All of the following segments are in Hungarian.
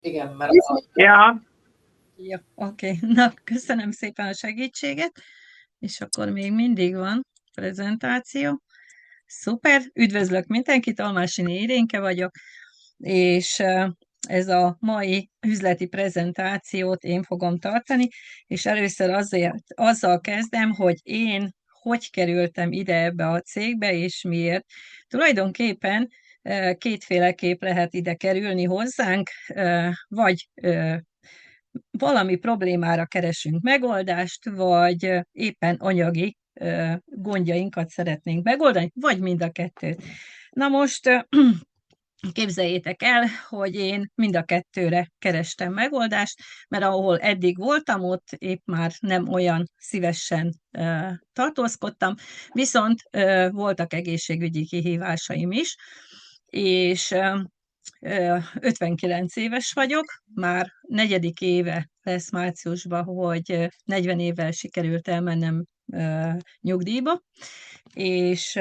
Igen, mert Ja, Jó, oké. Na, köszönöm szépen a segítséget, és akkor még mindig van prezentáció. Szuper, üdvözlök mindenkit, Almási Irénke vagyok, és ez a mai üzleti prezentációt én fogom tartani, és először azzal kezdem, hogy én hogy kerültem ide ebbe a cégbe, és miért. Tulajdonképpen kétféleképp lehet ide kerülni hozzánk, vagy valami problémára keresünk megoldást, vagy éppen anyagi gondjainkat szeretnénk megoldani, vagy mind a kettőt. Na most képzeljétek el, hogy én mind a kettőre kerestem megoldást, mert ahol eddig voltam, ott épp már nem olyan szívesen tartózkodtam, viszont voltak egészségügyi kihívásaim is, és 59 éves vagyok, már negyedik éve lesz márciusban, hogy 40 évvel sikerült elmennem nyugdíjba, és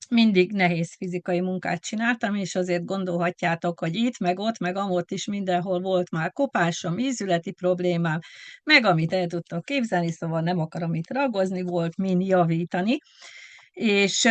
mindig nehéz fizikai munkát csináltam, és azért gondolhatjátok, hogy itt, meg ott, meg amott is mindenhol volt már kopásom, ízületi problémám, meg amit el tudtok képzelni, szóval nem akarom itt ragozni, volt min javítani, és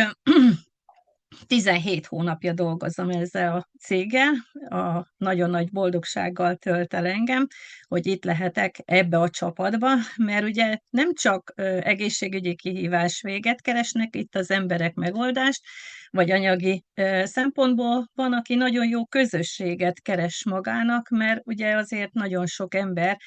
17 hónapja dolgozom ezzel a céggel, a nagyon nagy boldogsággal tölt el engem, hogy itt lehetek ebbe a csapatba, mert ugye nem csak egészségügyi kihívás véget keresnek itt az emberek megoldást, vagy anyagi szempontból van, aki nagyon jó közösséget keres magának, mert ugye azért nagyon sok ember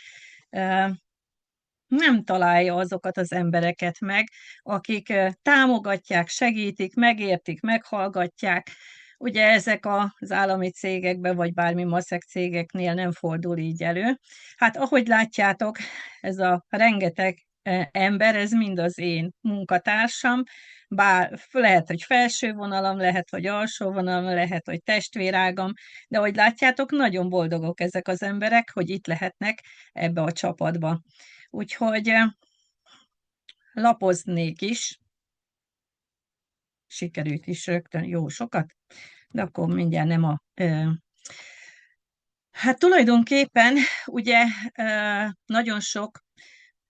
nem találja azokat az embereket meg, akik támogatják, segítik, megértik, meghallgatják. Ugye ezek az állami cégekben, vagy bármi maszek cégeknél nem fordul így elő. Hát ahogy látjátok, ez a rengeteg ember, ez mind az én munkatársam, bár lehet, hogy felső vonalam, lehet, hogy alsó vonalam, lehet, hogy testvérágam, de ahogy látjátok, nagyon boldogok ezek az emberek, hogy itt lehetnek ebbe a csapatba. Úgyhogy lapoznék is, sikerült is rögtön jó sokat, de akkor mindjárt nem a... Hát tulajdonképpen ugye nagyon sok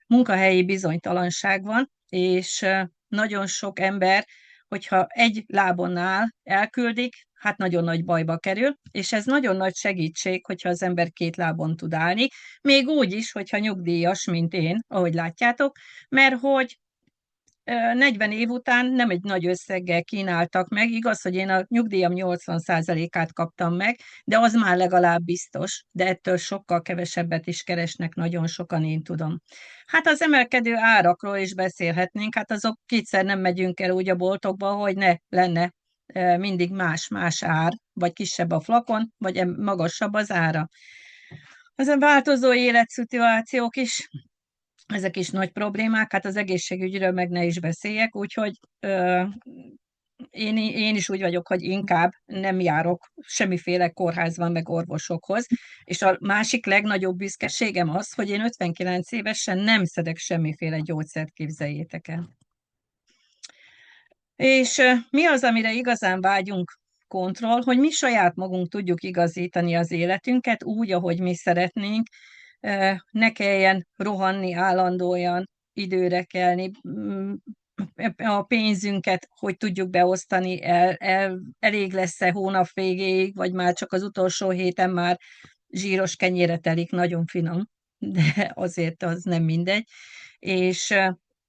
munkahelyi bizonytalanság van, és nagyon sok ember, hogyha egy lábon áll, elküldik, hát nagyon nagy bajba kerül, és ez nagyon nagy segítség, hogyha az ember két lábon tud állni, még úgy is, hogyha nyugdíjas, mint én, ahogy látjátok, mert hogy 40 év után nem egy nagy összeggel kínáltak meg. Igaz, hogy én a nyugdíjam 80%-át kaptam meg, de az már legalább biztos, de ettől sokkal kevesebbet is keresnek nagyon sokan, én tudom. Hát az emelkedő árakról is beszélhetnénk, hát azok kétszer nem megyünk el úgy a boltokba, hogy ne lenne mindig más-más ár, vagy kisebb a flakon, vagy magasabb az ára. Az a változó életszituációk is, ezek is nagy problémák, hát az egészségügyről meg ne is beszéljek, úgyhogy én is úgy vagyok, hogy inkább nem járok semmiféle kórházban, meg orvosokhoz, és a másik legnagyobb büszkeségem az, hogy én 59 évesen nem szedek semmiféle gyógyszert, képzeljétek el. És mi az, amire igazán vágyunk? Kontroll, hogy mi saját magunk tudjuk igazítani az életünket úgy, ahogy mi szeretnénk, ne kelljen rohanni állandóan, időre kelni, a pénzünket hogy tudjuk beosztani, elég lesz-e hónap végéig, vagy már csak az utolsó héten már zsíros kenyére telik, nagyon finom, de azért az nem mindegy. És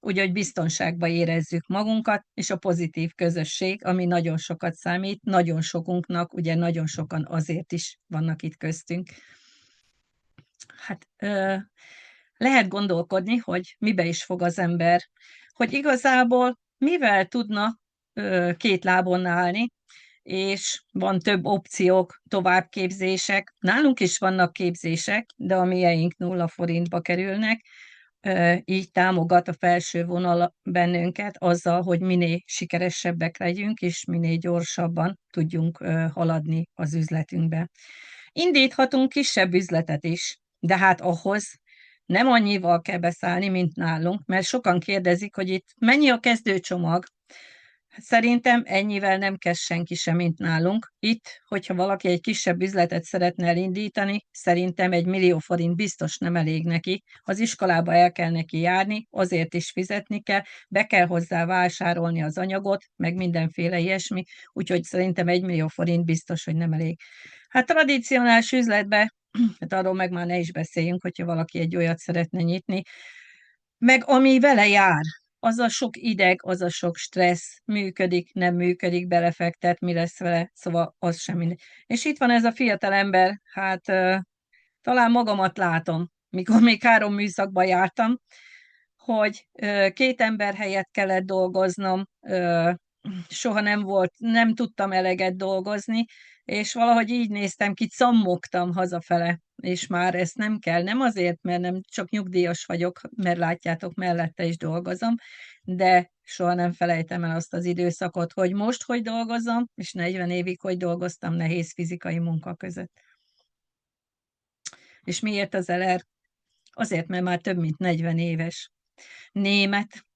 úgy, hogy biztonságban érezzük magunkat, és a pozitív közösség, ami nagyon sokat számít, nagyon sokunknak, ugye nagyon sokan azért is vannak itt köztünk. Hát lehet gondolkodni, hogy mibe is fog az ember, hogy igazából mivel tudna két lábon állni, és van több opciók, továbbképzések. Nálunk is vannak képzések, de a mieink 0 forintba kerülnek, így támogat a felső vonal bennünket azzal, hogy minél sikeresebbek legyünk, és minél gyorsabban tudjunk haladni az üzletünkbe. Indíthatunk kisebb üzletet is, de hát ahhoz nem annyival kell beszállni, mint nálunk, mert sokan kérdezik, hogy itt mennyi a kezdőcsomag. Szerintem ennyivel nem kezd senki sem, mint nálunk. Itt, hogyha valaki egy kisebb üzletet szeretne elindítani, szerintem 1 millió forint biztos nem elég neki. Az iskolába el kell neki járni, azért is fizetni kell, be kell hozzá vásárolni az anyagot, meg mindenféle ilyesmi, úgyhogy szerintem 1 millió forint biztos, hogy nem elég. Hát tradicionális üzletbe, hát arról meg már ne is beszéljünk, hogyha valaki egy olyat szeretne nyitni, meg ami vele jár, az a sok ideg, az a sok stressz, működik, nem működik, belefektet, mi lesz vele, szóval az sem mindegy. És itt van ez a fiatal ember, hát talán magamat látom, mikor még 3 műszakban jártam, hogy 2 ember helyett kellett dolgoznom, soha nem volt, nem tudtam eleget dolgozni, és valahogy így néztem ki, cammogtam hazafele, és már ezt nem kell. Nem azért, mert nem csak nyugdíjas vagyok, mert látjátok, mellette is dolgozom, de soha nem felejtem el azt az időszakot, hogy most hogy dolgozom, és 40 évig hogy dolgoztam nehéz fizikai munka között. És miért az LR? Azért, mert már több mint 40 éves. Német,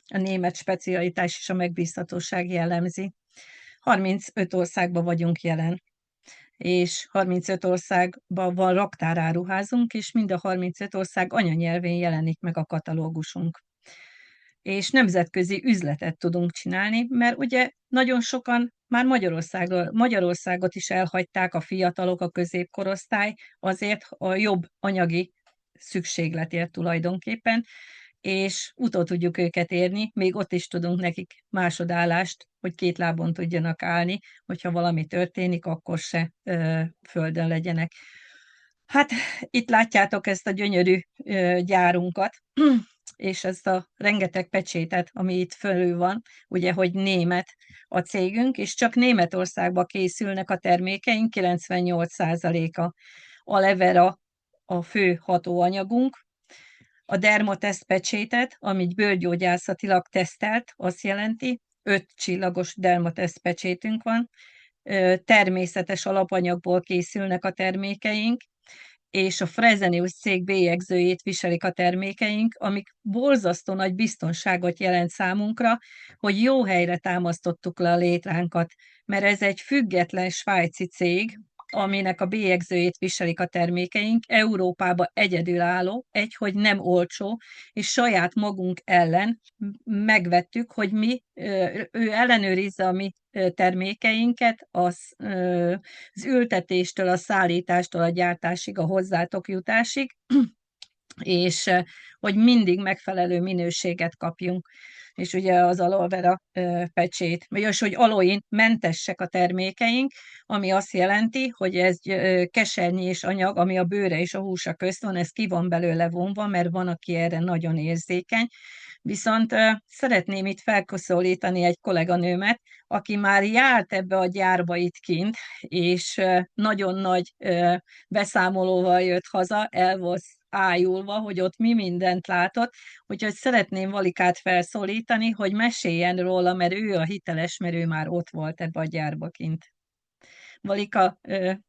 a német specialitás és a megbízhatóság jellemzi. 35 országban vagyunk jelen, és 35 országban van raktáráruházunk, és mind a 35 ország anyanyelvén jelenik meg a katalógusunk. És nemzetközi üzletet tudunk csinálni, mert ugye nagyon sokan már Magyarországot is elhagyták a fiatalok, a középkorosztály, azért a jobb anyagi szükségletért tulajdonképpen, és utol tudjuk őket érni, még ott is tudunk nekik másodállást, hogy 2 lábon tudjanak állni, hogyha valami történik, akkor se földön legyenek. Hát itt látjátok ezt a gyönyörű gyárunkat, és ezt a rengeteg pecsétet, ami itt fölül van, ugye, hogy német a cégünk, és csak Németországba készülnek a termékeink, 98%-a. A Levera a fő hatóanyagunk, a dermoteszt pecsétet, amit bőrgyógyászatilag tesztelt, azt jelenti, 5 csillagos dermoteszt pecsétünk van, természetes alapanyagból készülnek a termékeink, és a Fresenius cég bélyegzőjét viselik a termékeink, amik borzasztó nagy biztonságot jelent számunkra, hogy jó helyre támasztottuk le a létránkat, mert ez egy független svájci cég, aminek a bélyegzőjét viselik a termékeink, Európába egyedülálló, hogy nem olcsó, és saját magunk ellen megvettük, hogy ő ellenőrizze a mi termékeinket, az ültetéstől, a szállítástól, a gyártásig, a hozzátok jutásig, és hogy mindig megfelelő minőséget kapjunk. És ugye az aloe vera pecsét, vagyis hogy aloin mentesek a termékeink, ami azt jelenti, hogy ez kesernyés anyag, ami a bőre és a húsa közt van, ez ki van belőle vonva, mert van, aki erre nagyon érzékeny. Viszont szeretném itt felkoszolítani egy kolléganőmet, aki már járt ebbe a gyárba itt kint, és nagyon nagy beszámolóval jött haza, el volt ájulva, hogy ott mi mindent látott, úgyhogy szeretném Valikát felszólítani, hogy meséljen róla, mert ő a hiteles, mert ő már ott volt ebbe a gyárba kint. Valika,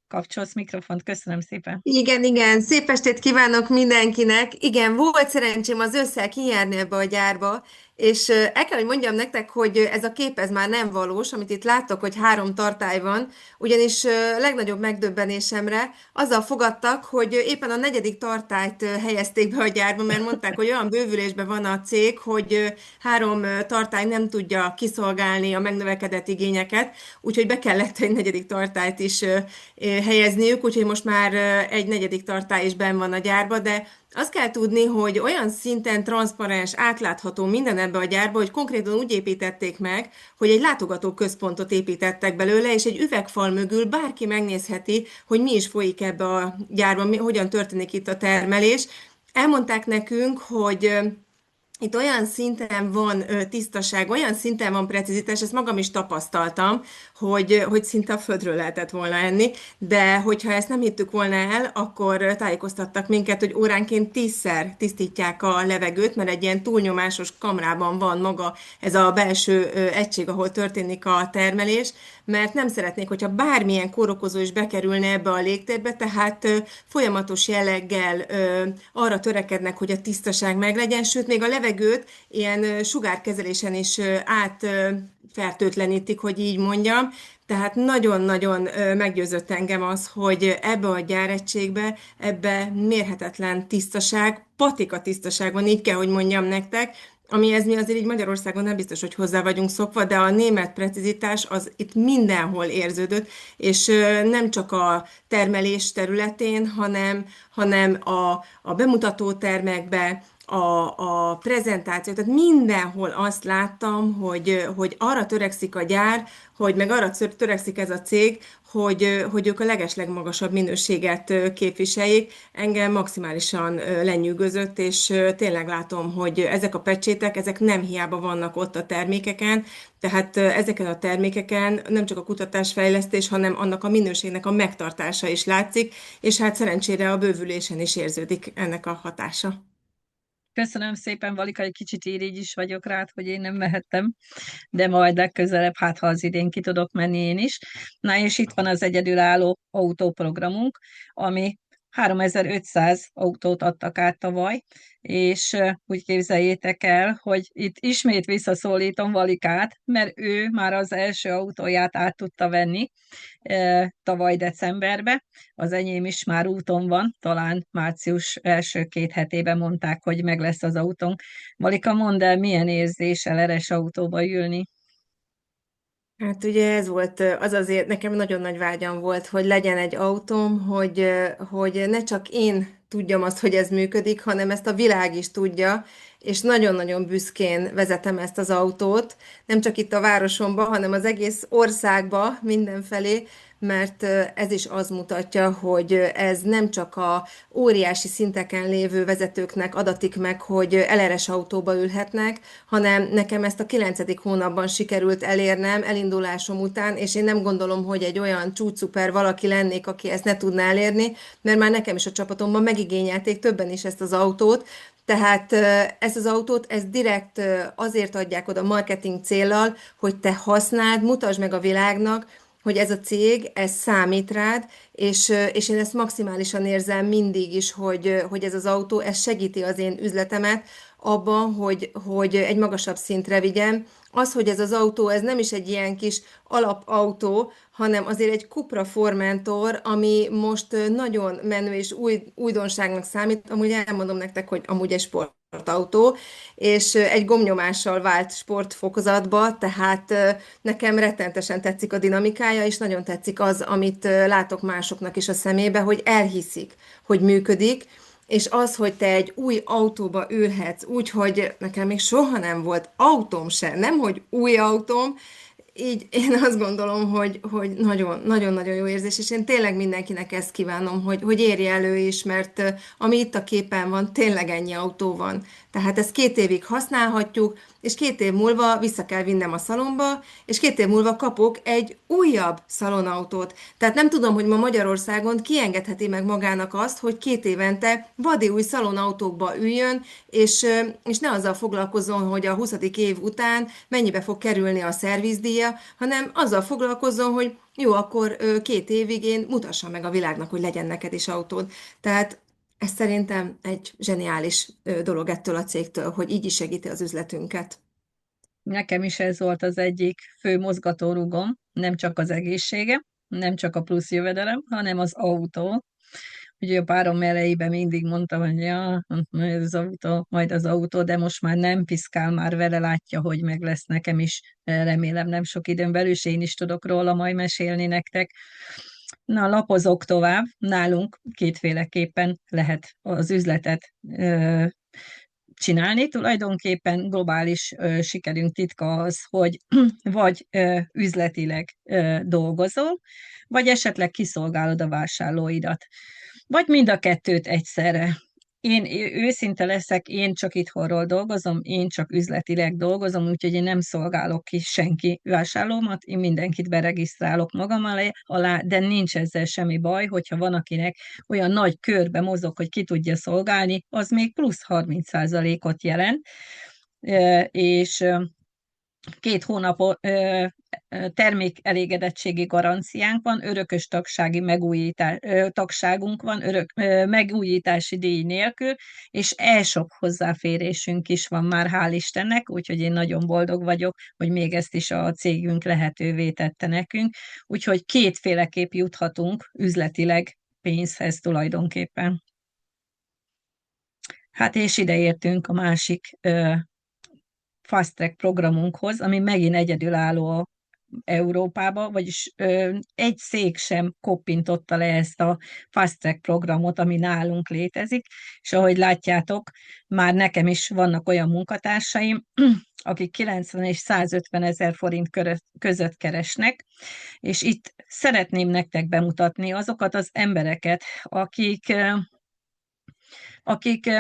kapcsolsz mikrofont, köszönöm szépen. Igen, igen, szép estét kívánok mindenkinek. Igen, volt szerencsém az ősszel kijárni ebbe a gyárba, és el kell, hogy mondjam nektek, hogy ez a kép ez már nem valós, amit itt láttok, hogy 3 tartály van, ugyanis legnagyobb megdöbbenésemre azzal fogadtak, hogy éppen a 4. tartályt helyezték be a gyárba, mert mondták, hogy olyan bővülésben van a cég, hogy 3 tartály nem tudja kiszolgálni a megnövekedett igényeket, úgyhogy be kellett egy 4. tartályt is helyezniük, úgyhogy most már egy 4. tartály is benn van a gyárba, de azt kell tudni, hogy olyan szinten transzparens, átlátható minden ebbe a gyárba, hogy konkrétan úgy építették meg, hogy egy látogatóközpontot építettek belőle, és egy üvegfal mögül bárki megnézheti, hogy mi is folyik ebbe a gyárban, hogyan történik itt a termelés. Elmondták nekünk, hogy itt olyan szinten van tisztaság, olyan szinten van precizitás, ezt magam is tapasztaltam, hogy szinte a földről lehetett volna enni, de hogyha ezt nem hittük volna el, akkor tájékoztattak minket, hogy óránként 10-szer tisztítják a levegőt, mert egy ilyen túlnyomásos kamrában van maga ez a belső egység, ahol történik a termelés, mert nem szeretnék, hogyha bármilyen kórokozó is bekerülne ebbe a légtérbe, tehát folyamatos jelleggel arra törekednek, hogy a tisztaság meglegyen, sőt, még a levegőt ilyen sugárkezelésen is át fertőtlenítik, hogy így mondjam. Tehát nagyon-nagyon meggyőzött engem az, hogy ebbe a gyáregységbe, ebbe mérhetetlen tisztaság, patika tisztaság van, így kell, hogy mondjam nektek, amihez mi azért így Magyarországon nem biztos, hogy hozzá vagyunk szokva, de a német precizitás az itt mindenhol érződött, és nem csak a termelés területén, hanem a bemutató termekbe, a prezentáció, tehát mindenhol azt láttam, hogy arra törekszik a gyár, hogy meg arra törekszik ez a cég, hogy ők a legeslegmagasabb minőséget képviseljék. Engem maximálisan lenyűgözött, és tényleg látom, hogy ezek a pecsétek, ezek nem hiába vannak ott a termékeken, tehát ezeken a termékeken nem csak a kutatásfejlesztés, hanem annak a minőségnek a megtartása is látszik, és hát szerencsére a bővülésen is érződik ennek a hatása. Köszönöm szépen, Valika, egy kicsit irigy is vagyok rád, hogy én nem mehettem, de majd legközelebb, hát ha az idén ki tudok menni én is. Na és itt van az egyedülálló autóprogramunk, ami 3500 autót adtak át tavaly, és úgy képzeljétek el, hogy itt ismét visszaszólítom Valikát, mert ő már az első autóját át tudta venni tavaly decemberbe. Az enyém is már úton van, talán március első 2 hetében mondták, hogy meg lesz az autónk. Malika, mondd el, milyen érzés eleres autóba ülni? Hát ugye ez volt, az azért nekem nagyon nagy vágyam volt, hogy legyen egy autóm, hogy ne csak én tudjam azt, hogy ez működik, hanem ezt a világ is tudja, és nagyon-nagyon büszkén vezetem ezt az autót, nem csak itt a városomba, hanem az egész országba, mindenfelé, mert ez is az mutatja, hogy ez nem csak a óriási szinteken lévő vezetőknek adatik meg, hogy eleres autóba ülhetnek, hanem nekem ezt a 9. hónapban sikerült elérnem elindulásom után, és én nem gondolom, hogy egy olyan csúcsszuper valaki lennék, aki ezt ne tudná elérni, mert már nekem is a csapatomban megigényelték többen is ezt az autót, tehát ezt az autót, ezt direkt azért adják oda marketing céllal, hogy te használd, mutasd meg a világnak, hogy ez a cég, ez számít rád, és én ezt maximálisan érzem mindig is, hogy ez az autó, ez segíti az én üzletemet abban, hogy egy magasabb szintre vigyem. Az, hogy ez az autó, ez nem is egy ilyen kis alapautó, hanem azért egy Cupra Formentor, ami most nagyon menő és újdonságnak számít. Amúgy elmondom nektek, hogy amúgy egy sportautó, és egy gomnyomással vált sportfokozatba, tehát nekem rettentesen tetszik a dinamikája, és nagyon tetszik az, amit látok másoknak is a szemébe, hogy elhiszik, hogy működik, és az, hogy te egy új autóba ülhetsz, úgy, hogy nekem még soha nem volt autóm se, nem hogy új autóm, így én azt gondolom, hogy nagyon-nagyon jó érzés, és én tényleg mindenkinek ezt kívánom, hogy érje elő is, mert ami itt a képen van, tényleg ennyi autó van. Tehát ezt 2 évig használhatjuk, és 2 év múlva vissza kell vinnem a szalomba, és 2 év múlva kapok egy újabb szalonautót. Tehát nem tudom, hogy ma Magyarországon kiengedheti meg magának azt, hogy 2 évente vadi új szalonautókba üljön, és ne azzal foglalkozzon, hogy a 20. év után mennyibe fog kerülni a szervizdíja, hanem azzal foglalkozzon, hogy jó, akkor 2 évig én mutassam meg a világnak, hogy legyen neked is autód. Tehát ez szerintem egy zseniális dolog ettől a cégtől, hogy így is segíti az üzletünket. Nekem is ez volt az egyik fő mozgatórugom, nem csak az egészsége, nem csak a plusz jövedelem, hanem az autó. Ugye a párom elejében mindig mondta, hogy ja, majd az autó, majd az autó, de most már nem piszkál, már vele látja, hogy meg lesz nekem is. Remélem nem sok időn belül, és én is tudok róla majd mesélni nektek. Na, lapozok tovább. Nálunk kétféleképpen lehet az üzletet csinálni. Tulajdonképpen globális sikerünk titka az, hogy vagy üzletileg dolgozol, vagy esetleg kiszolgálod a vásárlóidat. Vagy mind a kettőt egyszerre. Én őszinte leszek, én csak itthonról dolgozom, én csak üzletileg dolgozom, úgyhogy én nem szolgálok ki senki vásárlómat, én mindenkit beregisztrálok magam alá, de nincs ezzel semmi baj, hogyha van, akinek olyan nagy körbe mozog, hogy ki tudja szolgálni, az még plusz 30%-ot jelent, és 2 hónap termék elégedettségi garanciánk van, örökös tagságunk van, megújítási díj nélkül, és e-shop hozzáférésünk is van már, hál' Istennek, úgyhogy én nagyon boldog vagyok, hogy még ezt is a cégünk lehetővé tette nekünk. Úgyhogy kétféleképp juthatunk üzletileg pénzhez tulajdonképpen. Hát és ide értünk a másik Fast Track programunkhoz, ami megint egyedülálló Európába, vagyis egy cég sem koppintotta le ezt a Fast Track programot, ami nálunk létezik, és ahogy látjátok, már nekem is vannak olyan munkatársaim, akik 90 és 150 ezer forint között keresnek, és itt szeretném nektek bemutatni azokat az embereket, akik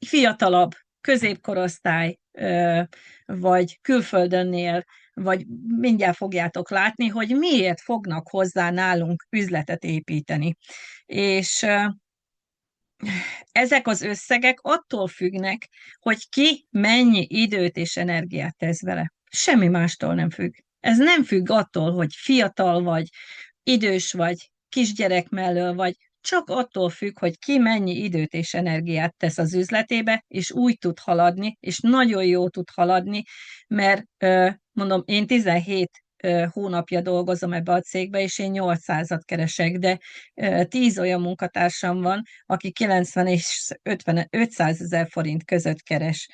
fiatalabb, középkorosztály, vagy külföldön él, vagy mindjárt fogjátok látni, hogy miért fognak hozzá nálunk üzletet építeni. És ezek az összegek attól függnek, hogy ki mennyi időt és energiát tesz vele. Semmi mástól nem függ. Ez nem függ attól, hogy fiatal vagy, idős vagy, kisgyerek mellől vagy, csak attól függ, hogy ki mennyi időt és energiát tesz az üzletébe, és úgy tud haladni, és nagyon jó tud haladni, mert mondom, én 17 hónapja dolgozom ebbe a cégbe, és én 800-at keresek, de 10 olyan munkatársam van, aki 90 és 50, 500 ezer forint között keres.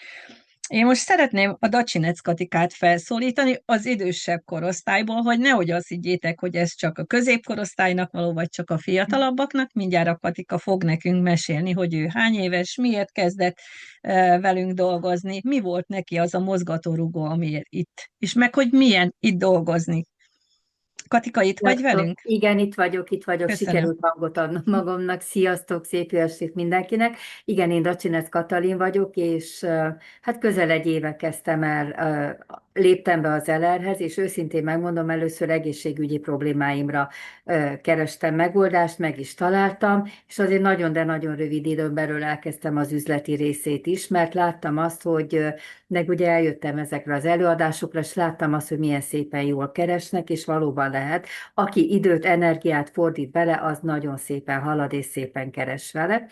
Én most szeretném a Dacsinec Katikát felszólítani az idősebb korosztályból, hogy nehogy azt higgyétek, hogy ez csak a középkorosztálynak való, vagy csak a fiatalabbaknak. Mindjárt a Katika fog nekünk mesélni, hogy ő hány éves, miért kezdett velünk dolgozni, mi volt neki az a mozgatórugó, amiért itt, és meg hogy milyen itt dolgozni. Katika, itt vagy Sziasztok! velünk? Igen, itt vagyok, Köszönöm. sikerült hangot adnom magamnak. Sziasztok, szép jó estét mindenkinek. Igen, én Dacsinec Katalin vagyok, és hát közel egy éve kezdtem el, léptem be az LR-hez, és őszintén megmondom, először egészségügyi problémáimra kerestem megoldást, meg is találtam, és azért nagyon, de nagyon rövid időn belül elkezdtem az üzleti részét is, mert láttam azt, hogy meg ugye eljöttem ezekre az előadásokra, és láttam azt, hogy milyen szépen jól keresnek, és valóban lehet. Aki időt, energiát fordít bele, az nagyon szépen halad, és szépen keres vele.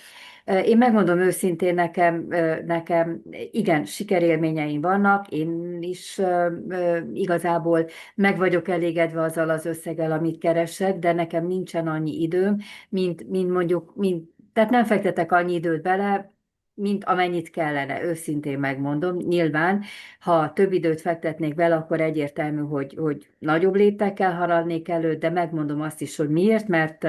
Én megmondom őszintén, nekem igen, sikerélményeim vannak, én is igazából meg vagyok elégedve azzal az összeggel, amit keresek, de nekem nincsen annyi időm, mint mondjuk, tehát nem fektetek annyi időt bele, mint amennyit kellene, őszintén megmondom. Nyilván, ha több időt fektetnék bele, akkor egyértelmű, hogy nagyobb léptekkel haladnék elő, de megmondom azt is, hogy miért, mert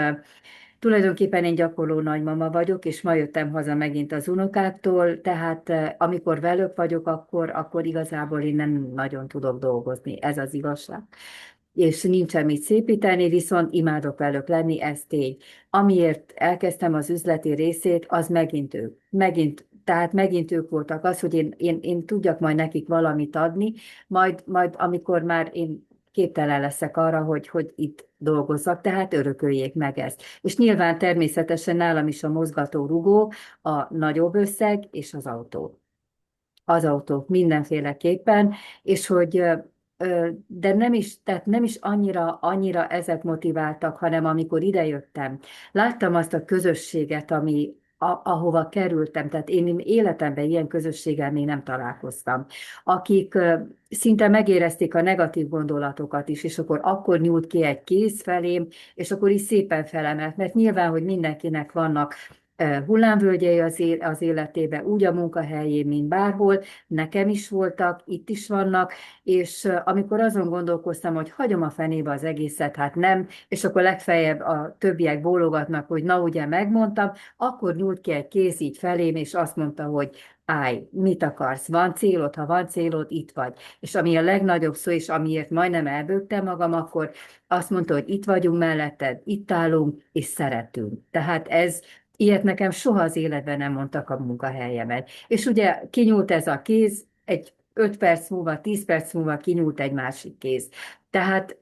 tulajdonképpen én gyakorló nagymama vagyok, és ma jöttem haza megint az unokáktól, tehát amikor velük vagyok, akkor igazából én nem nagyon tudok dolgozni, ez az igazság. És nincsen mit szépíteni, viszont imádok velük lenni, ez tény. Amiért elkezdtem az üzleti részét, az megint ők. Tehát megint ők voltak az, hogy én tudjak majd nekik valamit adni, majd amikor már én képtelen leszek arra, hogy itt dolgozzak, tehát örököljék meg ezt. És nyilván természetesen nálam is a mozgató rugó, a nagyobb összeg és az autó. Az autó mindenféleképpen, és hogy de tehát nem is annyira ezek motiváltak, hanem amikor idejöttem, láttam azt a közösséget, ahova kerültem, tehát én életemben ilyen közösséggel még nem találkoztam, akik szinte megérezték a negatív gondolatokat is, és akkor nyúlt ki egy kéz felém, és akkor is szépen felemelt, mert nyilván, hogy mindenkinek vannak hullámvölgyei az életébe, úgy a munkahelyén, mint bárhol, nekem is voltak, itt is vannak, és amikor azon gondolkoztam, hogy hagyom a fenébe az egészet, hát nem, és akkor legfeljebb a többiek bólogatnak, hogy na ugye megmondtam, akkor nyúlt ki egy kéz így felém, és azt mondta, hogy állj, mit akarsz? Van célod? Ha van célod, itt vagy. És ami a legnagyobb szó, és amiért majdnem elbőgtem magam, akkor azt mondta, hogy itt vagyunk melletted, itt állunk, és szeretünk. Tehát ilyet nekem soha az életben nem mondtak a munkahelyemen. És ugye kinyúlt ez a kéz, egy 5 perc múlva, 10 perc múlva kinyúlt egy másik kéz. Tehát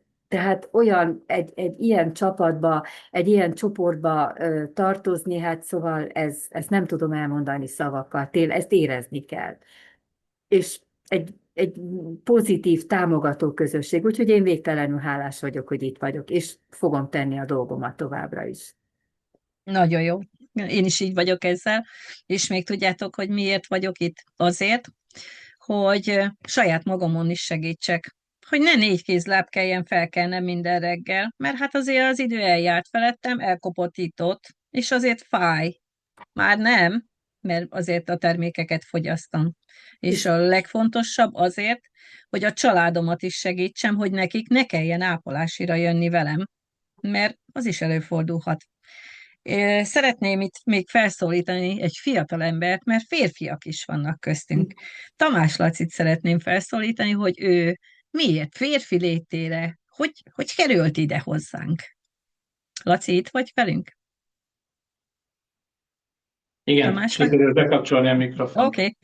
egy ilyen csapatba, egy ilyen csoportba tartozni, hát szóval ezt nem tudom elmondani szavakkal, ezt érezni kell. És egy egy pozitív, támogató közösség, úgyhogy én végtelenül hálás vagyok, hogy itt vagyok, és fogom tenni a dolgomat továbbra is. Nagyon jó. Én is így vagyok ezzel, és még tudjátok, hogy miért vagyok itt? Azért, hogy saját magamon is segítsek. Hogy ne négy kézláb kelljen felkelnem minden reggel, mert hát azért az idő eljárt felettem, elkopott itt-ott, és azért fáj. Már nem, mert azért a termékeket fogyasztom. És a legfontosabb azért, hogy a családomat is segítsem, hogy nekik ne kelljen ápolásira jönni velem, mert az is előfordulhat. Szeretném itt még felszólítani egy fiatal embert, mert férfiak is vannak köztünk. Tamás Lacit szeretném felszólítani, hogy ő miért férfi létére, hogy került ide hozzánk. Laci, itt vagy velünk? Igen, Tamás vagy? sikerült bekapcsolni a mikrofont. Oké,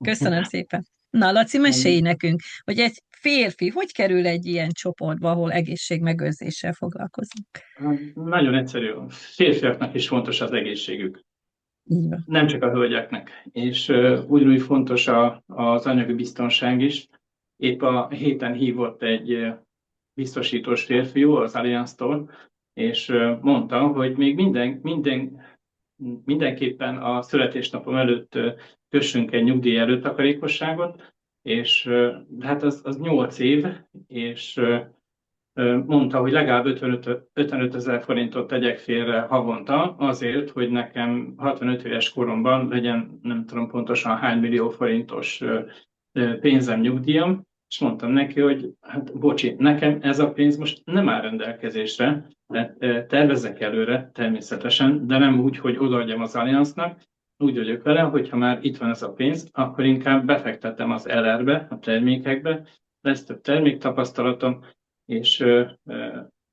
köszönöm szépen. Na, Laci, mesélj nekünk, hogy egy férfi hogy kerül egy ilyen csoportba, ahol egészségmegőrzéssel foglalkozunk. Nagyon egyszerű. A férfiaknak is fontos az egészségük, Így van. nem csak a hölgyeknek. És ugyanúgy fontos az anyagi biztonság is. Épp a héten hívott egy biztosítós férfiú az Allianz-tól, és mondta, hogy még mindenképpen a születésnapom előtt kössünk egy nyugdíj előtakarékosságot, és hát az 8 év, és mondta, hogy legalább 55 ezer forintot tegyek félre havonta azért, hogy nekem 65 éves koromban legyen, nem tudom pontosan hány millió forintos pénzem, nyugdíjam, és mondtam neki, hogy hát bocsi, nekem ez a pénz most nem áll rendelkezésre, de tervezek előre természetesen, de nem úgy, hogy odaadjam az Allianznak. Úgy vagyok vele, hogy ha már itt van ez a pénz, akkor inkább befektetem az LR-be, a termékekbe, lesz több terméktapasztalatom, és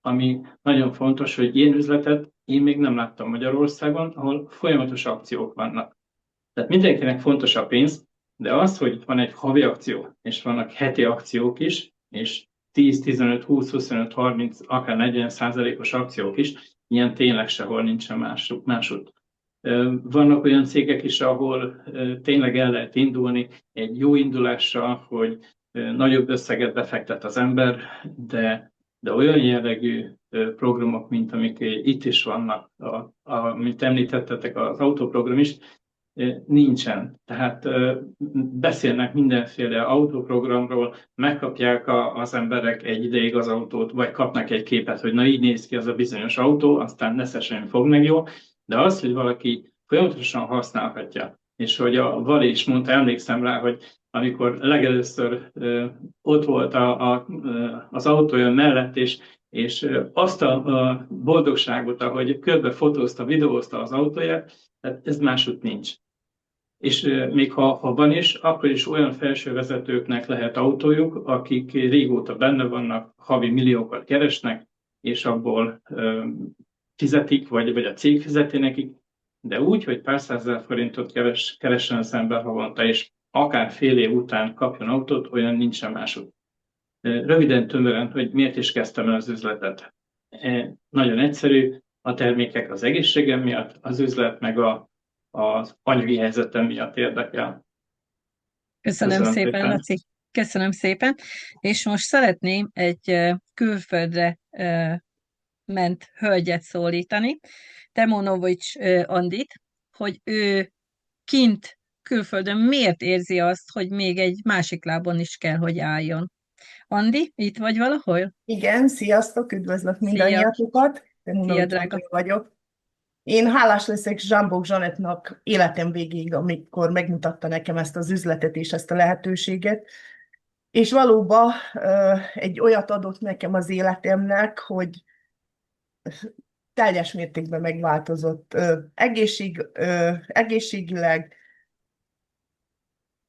ami nagyon fontos, hogy ilyen üzletet én még nem láttam Magyarországon, ahol folyamatos akciók vannak. Tehát mindenkinek fontos a pénz, de az, hogy van egy havi akció, és vannak heti akciók is, és 10, 15, 20, 25, 30, akár 40%-os akciók is, ilyen tényleg sehol nincsen másút. Vannak olyan cégek is, ahol tényleg el lehet indulni egy jó indulással, hogy nagyobb összeget befektet az ember, de olyan jellegű programok, mint amik itt is vannak, amit említettetek, az autóprogram is, nincsen. Tehát beszélnek mindenféle autóprogramról, megkapják az emberek egy ideig az autót, vagy kapnak egy képet, hogy na így néz ki az a bizonyos autó, aztán neszesen fog meg jó, de az, hogy valaki folyamatosan használhatja, és hogy a Vali is mondta, emlékszem rá, hogy amikor legelőször ott volt az autója mellett, és azt a boldogságot, ahogy körbe fotózta, videózta az autóját, tehát ez másút nincs. És még ha van is, akkor is olyan felsővezetőknek lehet autójuk, akik régóta benne vannak, havi milliókat keresnek, és abból fizetik, vagy a cég fizeti nekik, de úgy, hogy pár százezer forintot keressen az ember havonta, és akár fél év után kapjon autót, olyan nincsen másod. Röviden, tömören, hogy miért is kezdtem el az üzletet. Nagyon egyszerű, a termékek az egészségem miatt, az üzlet meg az anyagi helyzetem miatt érdekel. Köszönöm szépen, Laci. Köszönöm szépen. És most szeretném egy külföldre ment hölgyet szólítani, Temonovics Andit, hogy ő kint külföldön miért érzi azt, hogy még egy másik lábon is kell, hogy álljon. Andi, itt vagy valahol? Igen, sziasztok, üdvözlök Szia. mindannyiatokat, Szia, drága. vagyok. Én hálás leszek Zsambok Zsanetnak életem végéig, amikor megmutatta nekem ezt az üzletet és ezt a lehetőséget. És valóban egy olyat adott nekem az életemnek, hogy teljes mértékben megváltozott egészségileg,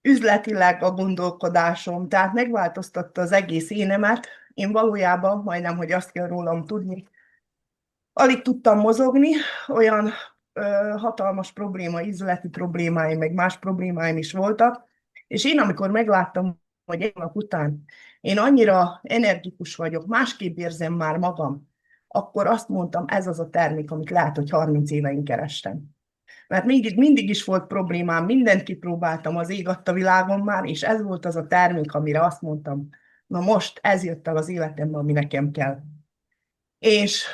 üzletileg a gondolkodásom, tehát megváltoztatta az egész énemet. Én valójában, majdnem, hogy azt kell rólam tudni, alig tudtam mozogni, olyan hatalmas probléma, üzleti problémáim, meg más problémáim is voltak, és én amikor megláttam, hogy egy nap után én annyira energikus vagyok, másképp érzem már magam, akkor azt mondtam, ez az a termék, amit lehet, hogy 30 éve én kerestem. Mert mindig is volt problémám, mindent kipróbáltam az ég adta világon már, és ez volt az a termék, amire azt mondtam, na most ez jött el az életembe, ami nekem kell. És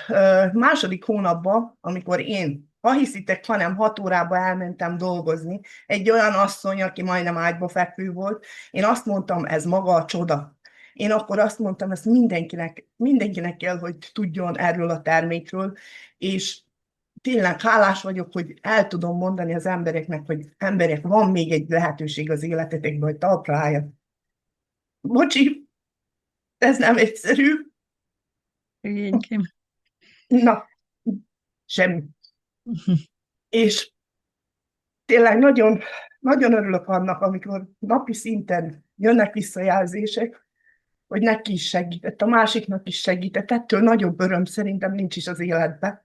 második hónapban, amikor én, ha hiszitek, hanem 6 órába elmentem dolgozni, egy olyan asszony, aki majdnem ágyba fekvő volt, én azt mondtam, ez maga a csoda. Én akkor azt mondtam, ezt mindenkinek kell, hogy tudjon erről a termékről, és tényleg hálás vagyok, hogy el tudom mondani az embereknek, hogy emberek, van még egy lehetőség az életetekben, hogy talpra álljatok. Bocsi, ez nem egyszerű. Igénykém. Na, semmi. És tényleg nagyon, nagyon örülök annak, amikor napi szinten jönnek visszajelzések, hogy neki is segített, a másiknak is segített. Ettől nagyobb öröm szerintem nincs is az életben.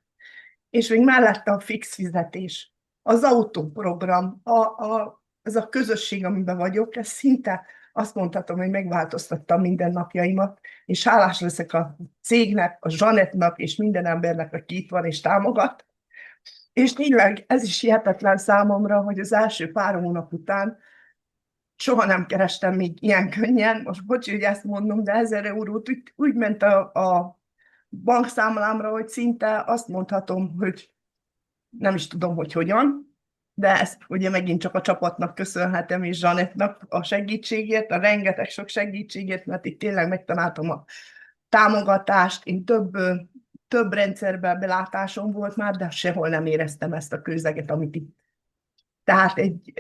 És még mellette a fix fizetés, az autóprogram, az a közösség, amiben vagyok, ez szinte azt mondhatom, hogy megváltoztattam minden napjaimat, és hálás leszek a cégnek, a Zsanettnak és minden embernek, aki itt van és támogat. És tényleg ez is hihetetlen számomra, hogy az első pár hónap után soha nem kerestem még ilyen könnyen, most bocsi, hogy ezt mondom, de 1000 eurót úgy ment a bankszámlámra, hogy szinte azt mondhatom, hogy nem is tudom, hogy hogyan, de ezt ugye megint csak a csapatnak köszönhetem, és Zsanettnak a segítségért, a rengeteg sok segítségért, mert itt tényleg megtaláltam a támogatást, én több rendszerben belátásom volt már, de sehol nem éreztem ezt a közeget, amit itt. Tehát egy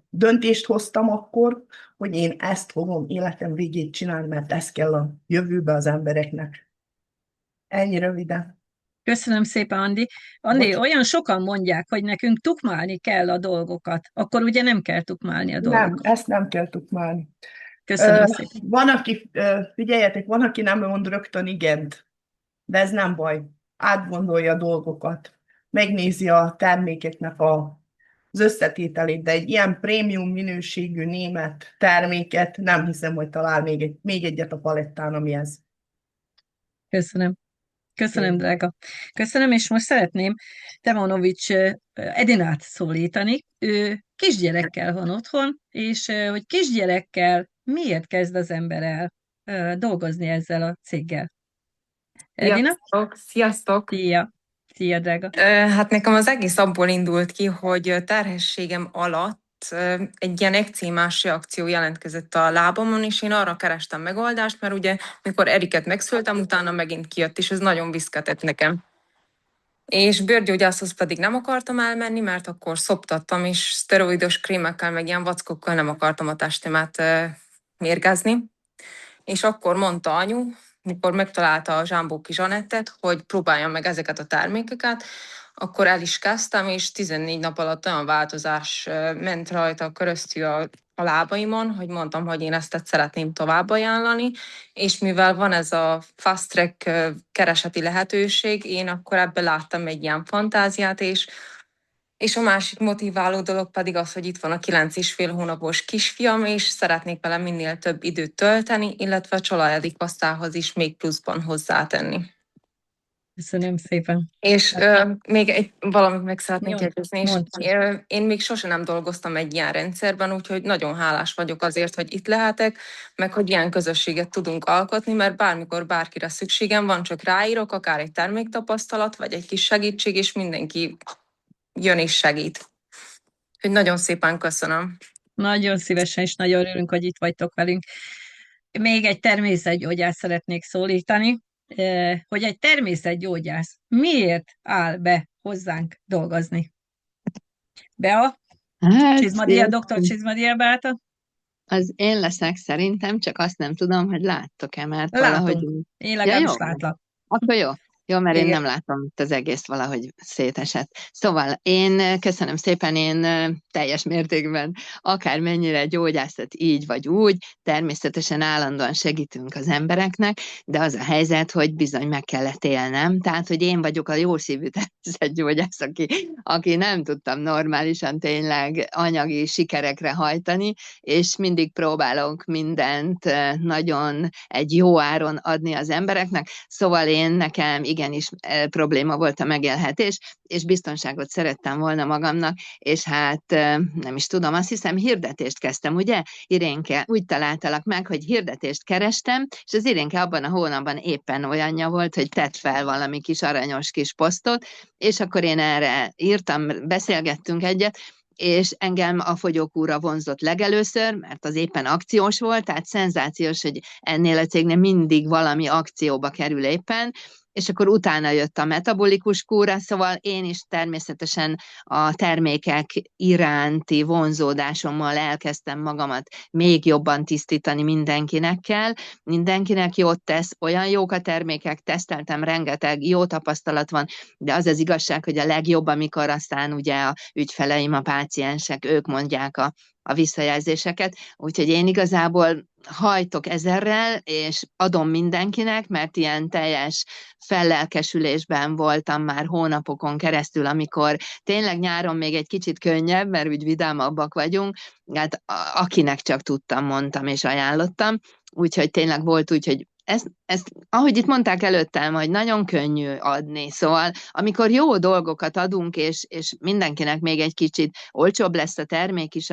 döntést hoztam akkor, hogy én ezt fogom életem végéig csinálni, mert ez kell a jövőbe az embereknek. Ennyi röviden. Köszönöm szépen, Andi. Andi, Bocs. olyan sokan mondják, hogy nekünk tukmálni kell a dolgokat. Akkor ugye nem kell tukmálni a Nem, dolgokat. ezt nem kell tudni. Köszönöm szépen. Van, aki, figyeljetek, van, aki nem mond rögtön igent, de ez nem baj. Átgondolja a dolgokat, megnézi a termékeknek az összetételét, de egy ilyen prémium minőségű német terméket nem hiszem, hogy talál még egyet a palettán, ami ez. Köszönöm. Köszönöm, drága. Köszönöm, és most szeretném Temonovics Edinát szólítani. Ő kisgyerekkel van otthon, és hogy kisgyerekkel miért kezd az ember el dolgozni ezzel a céggel? Edina? Sziasztok! Sziasztok! Szia! Szia, drága! Hát nekem az egész abból indult ki, hogy terhességem alatt egy ilyen ekcémás reakció jelentkezett a lábamon, és én arra kerestem megoldást, mert ugye, mikor Eriket megszültem, utána megint kijött, és ez nagyon viszketett nekem. És bőrgyógyászhoz pedig nem akartam elmenni, mert akkor szoptattam, és szteroidos krémekkel, meg ilyen vackokkal nem akartam a testemet mérgezni. És akkor mondta anyu, mikor megtalálta a Zsámbóki Zsanettet, hogy próbáljam meg ezeket a termékeket, akkor el is kezdtem, és 14 nap alatt olyan változás ment rajta köröztül a lábaimon, hogy mondtam, hogy én ezt szeretném tovább ajánlani, és mivel van ez a fast track kereseti lehetőség, én akkor ebben láttam egy ilyen fantáziát, és a másik motiváló dolog pedig az, hogy itt van a 9,5 hónapos kisfiam, és szeretnék vele minél több időt tölteni, illetve a családi pasztához is még pluszban hozzátenni. Köszönöm szépen. És még valamit meg szeretnék kérdezni, és mondd. én még sose nem dolgoztam egy ilyen rendszerben, úgyhogy nagyon hálás vagyok azért, hogy itt lehetek, meg hogy ilyen közösséget tudunk alkotni, mert bármikor bárkire szükségem van, csak ráírok, akár egy terméktapasztalat, vagy egy kis segítség, és mindenki jön és segít. Úgyhogy nagyon szépen köszönöm. Nagyon szívesen, és nagyon örülünk, hogy itt vagytok velünk. Még egy természetgyógyást szeretnék szólítani, hogy egy természetgyógyász miért áll be hozzánk dolgozni? Bea? Csizmadia, dr. Csizmadia Beáta? Az én leszek szerintem, csak azt nem tudom, hogy láttok-e, mert Látunk. valahogy... Én legalábbis jó? látlak. Akkor jó. Jó, mert én Igen. nem látom itt az egész valahogy szétesett. Szóval én köszönöm szépen, én teljes mértékben akármennyire gyógyászat így vagy úgy, természetesen állandóan segítünk az embereknek, de az a helyzet, hogy bizony meg kellett élnem, tehát, hogy én vagyok a jószívű természetgyógyász, aki nem tudtam normálisan tényleg anyagi sikerekre hajtani, és mindig próbálok mindent nagyon egy jó áron adni az embereknek, szóval nekem igenis probléma volt a megélhetés, és biztonságot szerettem volna magamnak, és hát nem is tudom, azt hiszem hirdetést kezdtem, ugye, Irénke? Úgy találtalak meg, hogy hirdetést kerestem, és az Irénke abban a hónapban éppen olyanja volt, hogy tett fel valami kis aranyos kis posztot, és akkor én erre írtam, beszélgettünk egyet, és engem a fogyókúra vonzott legelőször, mert az éppen akciós volt, tehát szenzációs, hogy ennél a cégnél mindig valami akcióba kerül éppen, és akkor utána jött a metabolikus kúra, szóval én is természetesen a termékek iránti vonzódásommal elkezdtem magamat még jobban tisztítani mindenkinek kell, mindenkinek jót tesz, olyan jók a termékek, teszteltem, rengeteg jó tapasztalat van, de az az igazság, hogy a legjobb, amikor aztán ugye a ügyfeleim, a páciensek, ők mondják a visszajelzéseket, úgyhogy én igazából hajtok ezerrel, és adom mindenkinek, mert ilyen teljes fellelkesülésben voltam már hónapokon keresztül, amikor tényleg nyáron még egy kicsit könnyebb, mert úgy vidámabbak vagyunk, hát akinek csak tudtam, mondtam és ajánlottam, úgyhogy tényleg volt úgy, hogy ezt, ahogy itt mondták előttem, hogy nagyon könnyű adni, szóval amikor jó dolgokat adunk, és mindenkinek még egy kicsit olcsóbb lesz a termék is,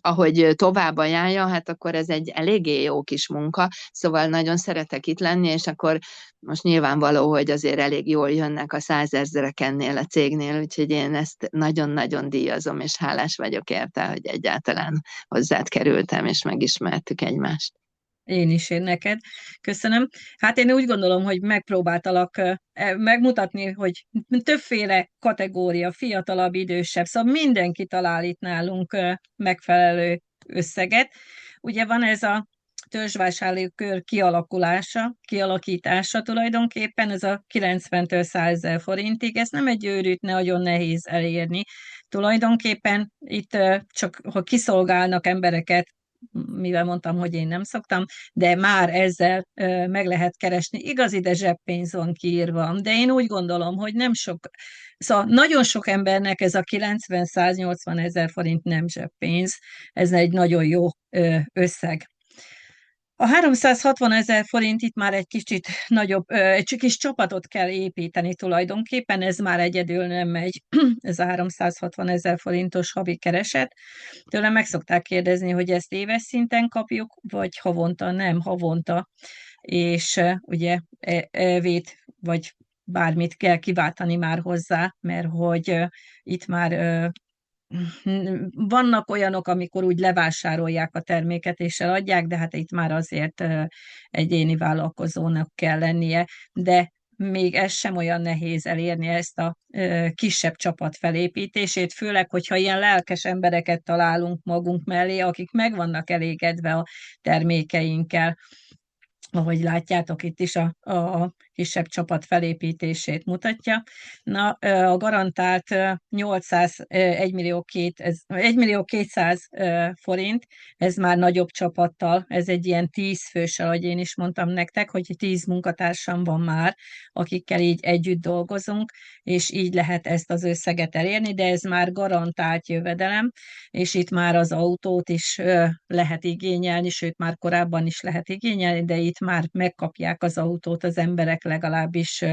ahogy tovább ajánlja, hát akkor ez egy eléggé jó kis munka, szóval nagyon szeretek itt lenni, és akkor most nyilvánvaló, hogy azért elég jól jönnek a 100 000-ek ennél a cégnél, úgyhogy én ezt nagyon-nagyon díjazom, és hálás vagyok érte, hogy egyáltalán hozzád kerültem, és megismertük egymást. Én is, én neked. Köszönöm. Hát én úgy gondolom, hogy megpróbáltalak megmutatni, hogy többféle kategória, fiatalabb, idősebb, szóval mindenki talál itt nálunk megfelelő összeget. Ugye van ez a törzsvásárlókör kialakítása tulajdonképpen, ez a 90-től 100 000 forintig, ez nem egy őrült, nagyon nehéz elérni. Tulajdonképpen itt csak, ha kiszolgálnak embereket, mivel mondtam, hogy én nem szoktam, de már ezzel meg lehet keresni. Igazi, de zseppénz van kiírva. De én úgy gondolom, hogy nem sok, szóval nagyon sok embernek ez a 90-180 000 forint nem zseppénz, ez egy nagyon jó összeg. A 360 000 forint itt már egy kicsit nagyobb, egy kis csapatot kell építeni tulajdonképpen, ez már egyedül nem megy, ez a 360 000 forintos havi kereset. Tőlem meg szokták kérdezni, hogy ezt éves szinten kapjuk, vagy havonta, nem havonta, és ugye evét, vagy bármit kell kiváltani már hozzá, mert hogy itt már vannak olyanok, amikor úgy levásárolják a terméket és eladják, de hát itt már azért egyéni vállalkozónak kell lennie, de még ez sem olyan nehéz elérni, ezt a kisebb csapat felépítését, főleg, hogyha ilyen lelkes embereket találunk magunk mellé, akik meg vannak elégedve a termékeinkkel. Ahogy látjátok, itt is a kisebb csapat felépítését mutatja. Na, a garantált 1 millió 200 forint, ez már nagyobb csapattal, ez egy ilyen 10 fős, ahogy én is mondtam nektek, hogy 10 munkatársam van már, akikkel így együtt dolgozunk, és így lehet ezt az összeget elérni, de ez már garantált jövedelem, és itt már az autót is lehet igényelni, sőt már korábban is lehet igényelni, de itt már megkapják az autót az emberek, legalábbis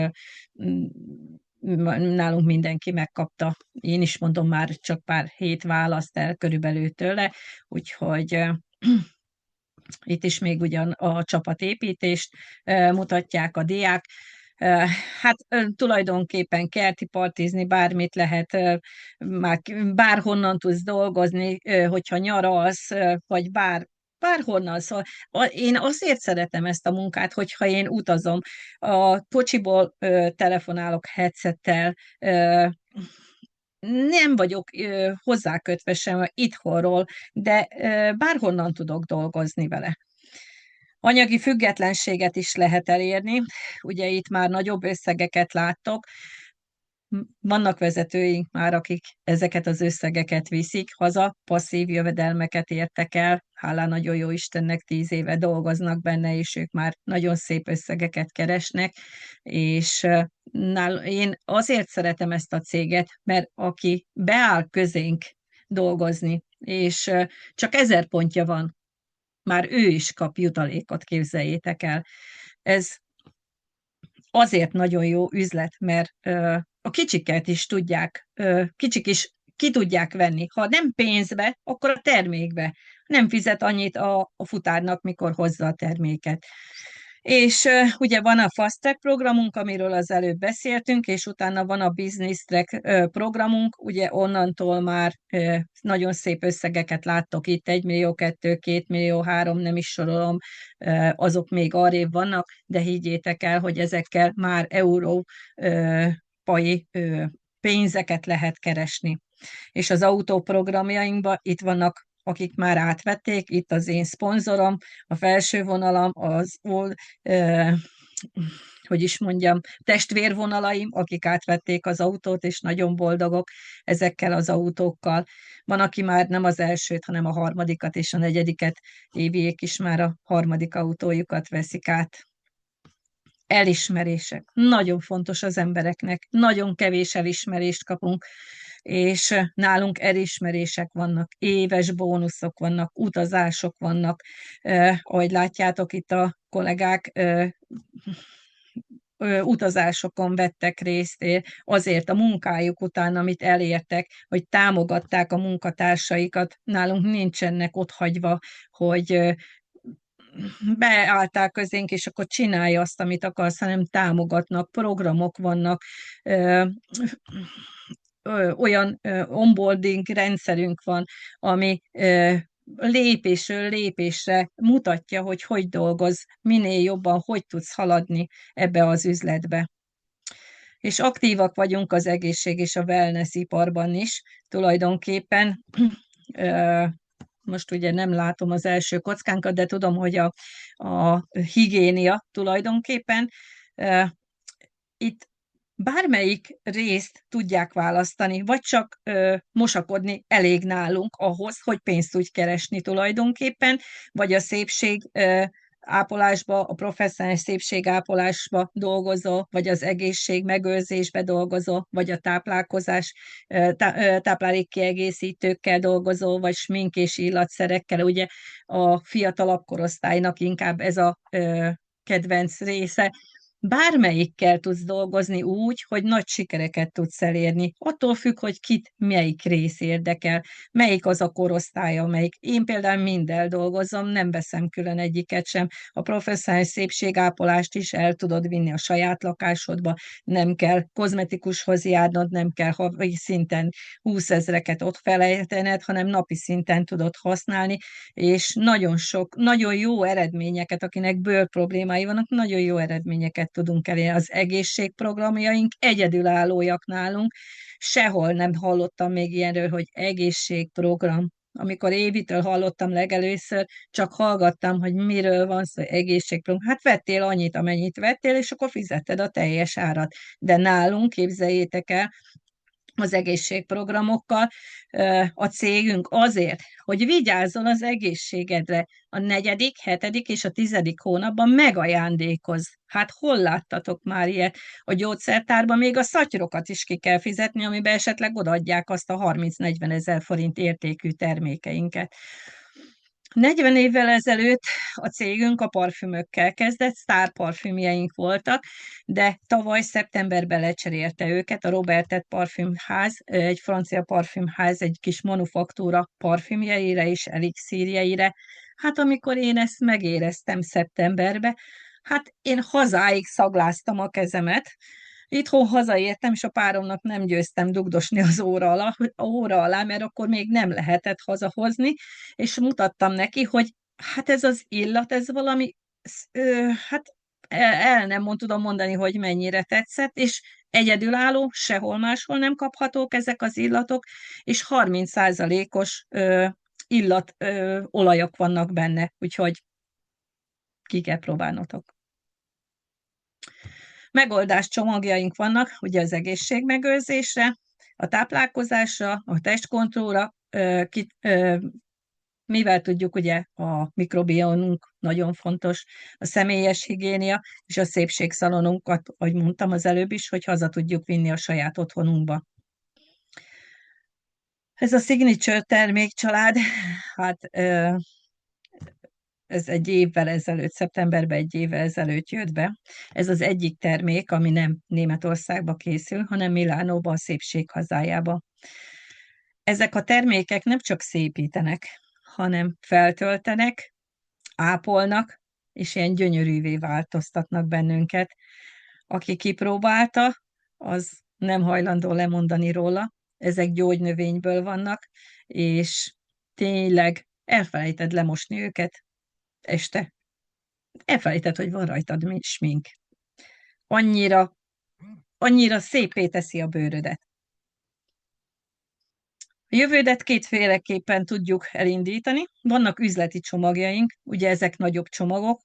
nálunk mindenki megkapta. Én is mondom, már csak pár hét választ el körülbelül tőle, úgyhogy itt is még ugyan a csapatépítést mutatják a diák. Hát tulajdonképpen kerti partizni, bármit lehet, már bárhonnan tudsz dolgozni, hogyha nyaralsz, vagy bárhonnan. Szóval én azért szeretem ezt a munkát, hogyha én utazom. A kocsiból telefonálok headsettel, nem vagyok hozzákötve sem itthonról, de bárhonnan tudok dolgozni vele. Anyagi függetlenséget is lehet elérni, ugye itt már nagyobb összegeket láttok, vannak vezetőink már, akik ezeket az összegeket viszik haza, passzív jövedelmeket értek el, hálá nagyon jó Istennek 10 éve dolgoznak benne, és ők már nagyon szép összegeket keresnek, és én azért szeretem ezt a céget, mert aki beáll közénk dolgozni, és csak 1000 pontja van, már ő is kap jutalékot, képzeljétek el. Ez azért nagyon jó üzlet, mert a kicsiket is tudják, kicsik is ki tudják venni. Ha nem pénzbe, akkor a termékbe. Nem fizet annyit a futárnak, mikor hozza a terméket. És ugye van a Fast Track programunk, amiről az előbb beszéltünk, és utána van a Business Track programunk, ugye onnantól már nagyon szép összegeket láttok itt, 1 millió, 2, 2 millió, 3, nem is sorolom, azok még arrébb vannak, de higgyétek el, hogy ezekkel már európai pénzeket lehet keresni. És az autóprogramjainkban itt vannak, akik már átvették, itt az én szponzorom, a felső vonalam, hogy is mondjam, testvérvonalaim, akik átvették az autót, és nagyon boldogok ezekkel az autókkal. Van, aki már nem az elsőt, hanem a harmadikat és a negyediket, éviek is már a harmadik autójukat veszik át. Elismerések. Nagyon fontos az embereknek. Nagyon kevés elismerést kapunk, és nálunk elismerések vannak, éves bónuszok vannak, utazások vannak. Ahogy látjátok, itt a kollégák utazásokon vettek részt azért a munkájuk után, amit elértek, hogy támogatták a munkatársaikat. Nálunk nincsenek otthagyva, hogy beálltál közénk, és akkor csinálj azt, amit akarsz, hanem támogatnak, programok vannak, olyan onboarding rendszerünk van, ami lépésről lépésre mutatja, hogy hogy dolgoz, minél jobban, hogy tudsz haladni ebbe az üzletbe. És aktívak vagyunk az egészség és a wellness iparban is, tulajdonképpen. Most ugye nem látom az első kockánkat, de tudom, hogy a higiénia tulajdonképpen. Itt bármelyik részt tudják választani, vagy csak mosakodni elég nálunk ahhoz, hogy pénzt tudj keresni tulajdonképpen, vagy a szépség ápolásba, a professzionális szépségápolásba dolgozó, vagy az egészség megőrzésbe dolgozó, vagy a táplálkozás, táplálékkiegészítőkkel dolgozó, vagy smink és illatszerekkel. Ugye a fiatalabb korosztálynak inkább ez a kedvenc része. Bármelyikkel tudsz dolgozni úgy, hogy nagy sikereket tudsz elérni. Attól függ, hogy kit melyik rész érdekel, melyik az a korosztály, amelyik. Én például minddel dolgozom, nem veszem külön egyiket sem. A professzionális szépségápolást is el tudod vinni a saját lakásodba, nem kell kozmetikushoz járnod, nem kell havi szinten 20 000-eket ott felejtened, hanem napi szinten tudod használni, és nagyon jó eredményeket, akinek bőr problémái vannak, nagyon jó eredményeket tudunk elérni. Az egészségprogramjaink egyedülállóak nálunk, sehol nem hallottam még ilyenről, hogy egészségprogram. Amikor Évitől hallottam legelőször, csak hallgattam, hogy miről van szó, egészségprogram. Hát vettél annyit, amennyit vettél, és akkor fizetted a teljes árat. De nálunk, képzeljétek el, az egészségprogramokkal a cégünk azért, hogy vigyázzon az egészségedre. A 4., 7. és a 10. hónapban megajándékoz. Hát hol láttatok már ilyet? A gyógyszertárban még a szatyrokat is ki kell fizetni, amiben esetleg odaadják azt a 30-40 000 forint értékű termékeinket. 40 évvel ezelőtt a cégünk a parfümökkel kezdett, sztárparfümjeink voltak, de tavaly szeptemberben lecserélte őket a Robertet parfümház, egy francia parfümház, egy kis manufaktúra parfümjeire és elixírjeire. Hát amikor én ezt megéreztem szeptemberben, hát én hazáig szagláztam a kezemet. Itthon hazaértem, és a páromnak nem győztem dugdosni az óra alá, mert akkor még nem lehetett hazahozni, és mutattam neki, hogy hát ez az illat, ez valami, hát el nem tudom mondani, hogy mennyire tetszett, és egyedülálló, sehol máshol nem kaphatók ezek az illatok, és 30%-os illat olajok vannak benne, úgyhogy ki kell próbálnotok. Megoldás csomagjaink vannak, ugye az egészségmegőrzésre, a táplálkozásra, a testkontrollra, mivel tudjuk, ugye a mikrobionunk nagyon fontos, a személyes higiénia és a szépségszalonunkat, ahogy mondtam az előbb is, hogy haza tudjuk vinni a saját otthonunkba. Ez a Signature termékcsalád, hát ez egy évvel ezelőtt, szeptemberben egy évvel ezelőtt jött be. Ez az egyik termék, ami nem Németországba készül, hanem Milánóba, a szépség hazájába. Ezek a termékek nem csak szépítenek, hanem feltöltenek, ápolnak, és ilyen gyönyörűvé változtatnak bennünket. Aki kipróbálta, az nem hajlandó lemondani róla. Ezek gyógynövényből vannak, és tényleg elfelejted lemosni őket este. Elfelejted, hogy van rajtad smink. Annyira, annyira szépé teszi a bőrödet. A jövődet kétféleképpen tudjuk elindítani. Vannak üzleti csomagjaink, ugye ezek nagyobb csomagok,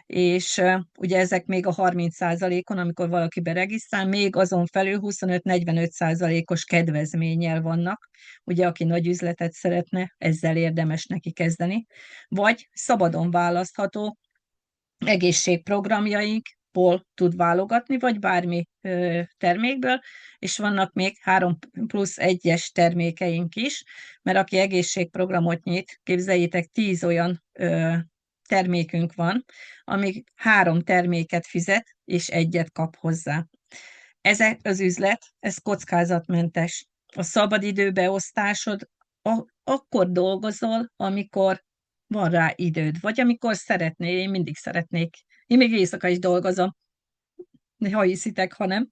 és ugye ezek még a 30%-on, amikor valaki beregisztrál, még azon felül 25-45%-os kedvezménnyel vannak. Ugye aki nagy üzletet szeretne, ezzel érdemes neki kezdeni. Vagy szabadon választható egészségprogramjainkból tud válogatni, vagy bármi termékből, és vannak még 3+1-es termékeink is, mert aki egészségprogramot nyit, képzeljétek, 10 olyan termékünk van, amíg 3 terméket fizet, és egyet kap hozzá. Ez az üzlet, ez kockázatmentes. A szabadidőbeosztásod akkor dolgozol, amikor van rá időd, vagy amikor szeretnél, én mindig szeretnék. Én még éjszaka is dolgozom, ha hiszitek, ha nem.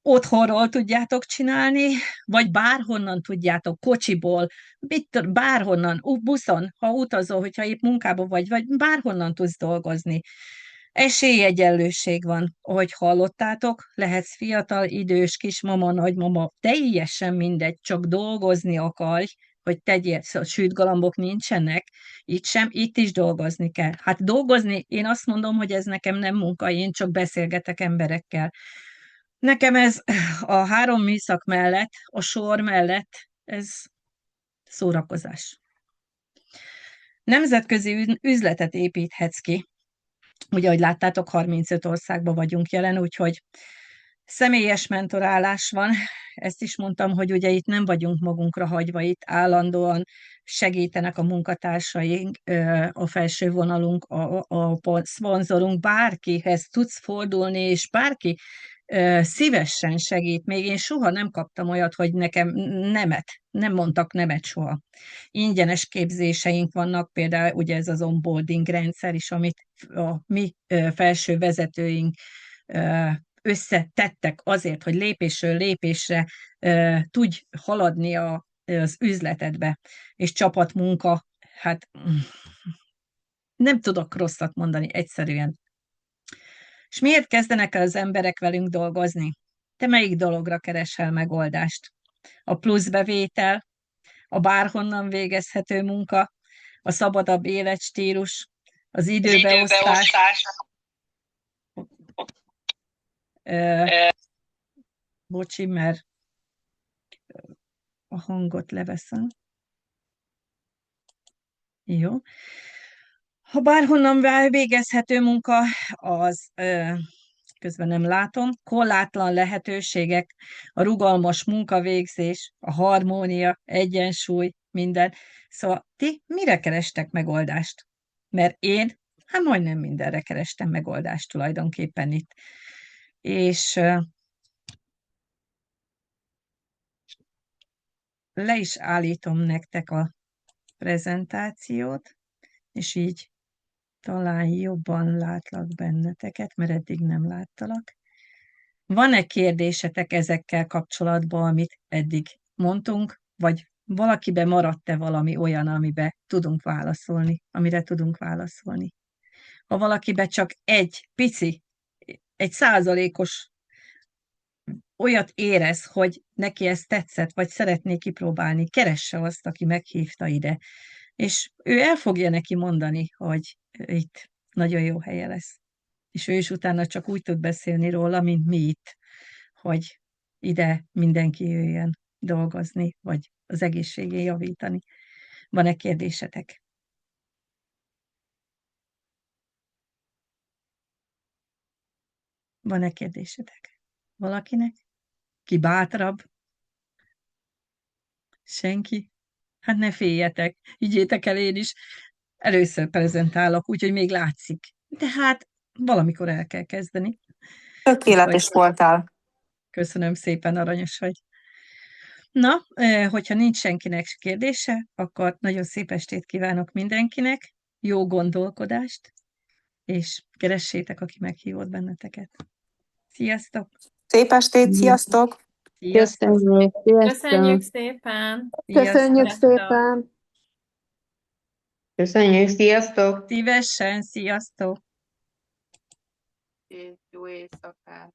Otthonról tudjátok csinálni, vagy bárhonnan tudjátok, kocsiból, bárhonnan, buszon, ha utazol, hogyha épp munkában vagy bárhonnan tudsz dolgozni. Esélyegyenlőség van, ahogy hallottátok, lehetsz fiatal, idős, kismama, nagymama, teljesen mindegy, csak dolgozni akarj, hogy tegyél, szóval sült galambok nincsenek, itt sem, itt is dolgozni kell. Hát dolgozni, én azt mondom, hogy ez nekem nem munka, én csak beszélgetek emberekkel. Nekem ez a 3 műszak mellett, a sor mellett, ez szórakozás. Nemzetközi üzletet építhetsz ki. Ugye, ahogy láttátok, 35 országban vagyunk jelen, úgyhogy személyes mentorálás van. Ezt is mondtam, hogy ugye itt nem vagyunk magunkra hagyva, itt állandóan segítenek a munkatársaink, a felső vonalunk, a szponzorunk, bárkihez tudsz fordulni, és bárki szívesen segít. Még én soha nem kaptam olyat, hogy nekem nem mondtak nemet soha. Ingyenes képzéseink vannak, például ugye ez az onboarding rendszer is, amit a mi felső vezetőink összetettek azért, hogy lépésről lépésre tudj haladni az üzletedbe, és csapatmunka, hát nem tudok rosszat mondani, egyszerűen. És miért kezdenek el az emberek velünk dolgozni? Te melyik dologra keresel megoldást? A plusz bevétel, a bárhonnan végezhető munka, a szabadabb életstílus, az időbeosztás. Bocsi, mert a hangot leveszem. Jó. Ha bárhonnan végezhető munka, az közben nem látom, korlátlan lehetőségek, a rugalmas munkavégzés, a harmónia, egyensúly, minden. Szóval ti mire kerestek megoldást? Mert én, hát majdnem mindenre kerestem megoldást tulajdonképpen itt. És le is állítom nektek a prezentációt, és így talán jobban látlak benneteket, mert eddig nem láttalak. Van-e kérdésetek ezekkel kapcsolatban, amit eddig mondtunk, vagy valakibe maradt-e valami olyan, amibe tudunk válaszolni, amire tudunk válaszolni? Ha valakibe csak egy pici, egy százalékos olyat érez, hogy neki ez tetszett, vagy szeretné kipróbálni, keresse azt, aki meghívta ide. És ő el fogja neki mondani, hogy itt nagyon jó helye lesz. És ő is utána csak úgy tud beszélni róla, mint mi itt, hogy ide mindenki jöjjön dolgozni, vagy az egészségén javítani. Van-e kérdésetek? Van-e kérdésetek? Valakinek? Ki bátrabb? Senki? Hát ne féljetek, higgyétek el, én is először prezentálok, úgyhogy még látszik. De hát valamikor el kell kezdeni. Tökéletes voltál. Köszönöm szépen, aranyos vagy. Na, hogyha nincs senkinek kérdése, akkor nagyon szép estét kívánok mindenkinek, jó gondolkodást, és keressétek, aki meghívott benneteket. Sziasztok! Szép estét, sziasztok! Sziasztok! Köszönjük, Köszönjük sziasztok! szépen! Köszönjük Sziasztok! szépen! Köszönjük, sziasztok! Szívesen, sziasztok! És jó éjszakát!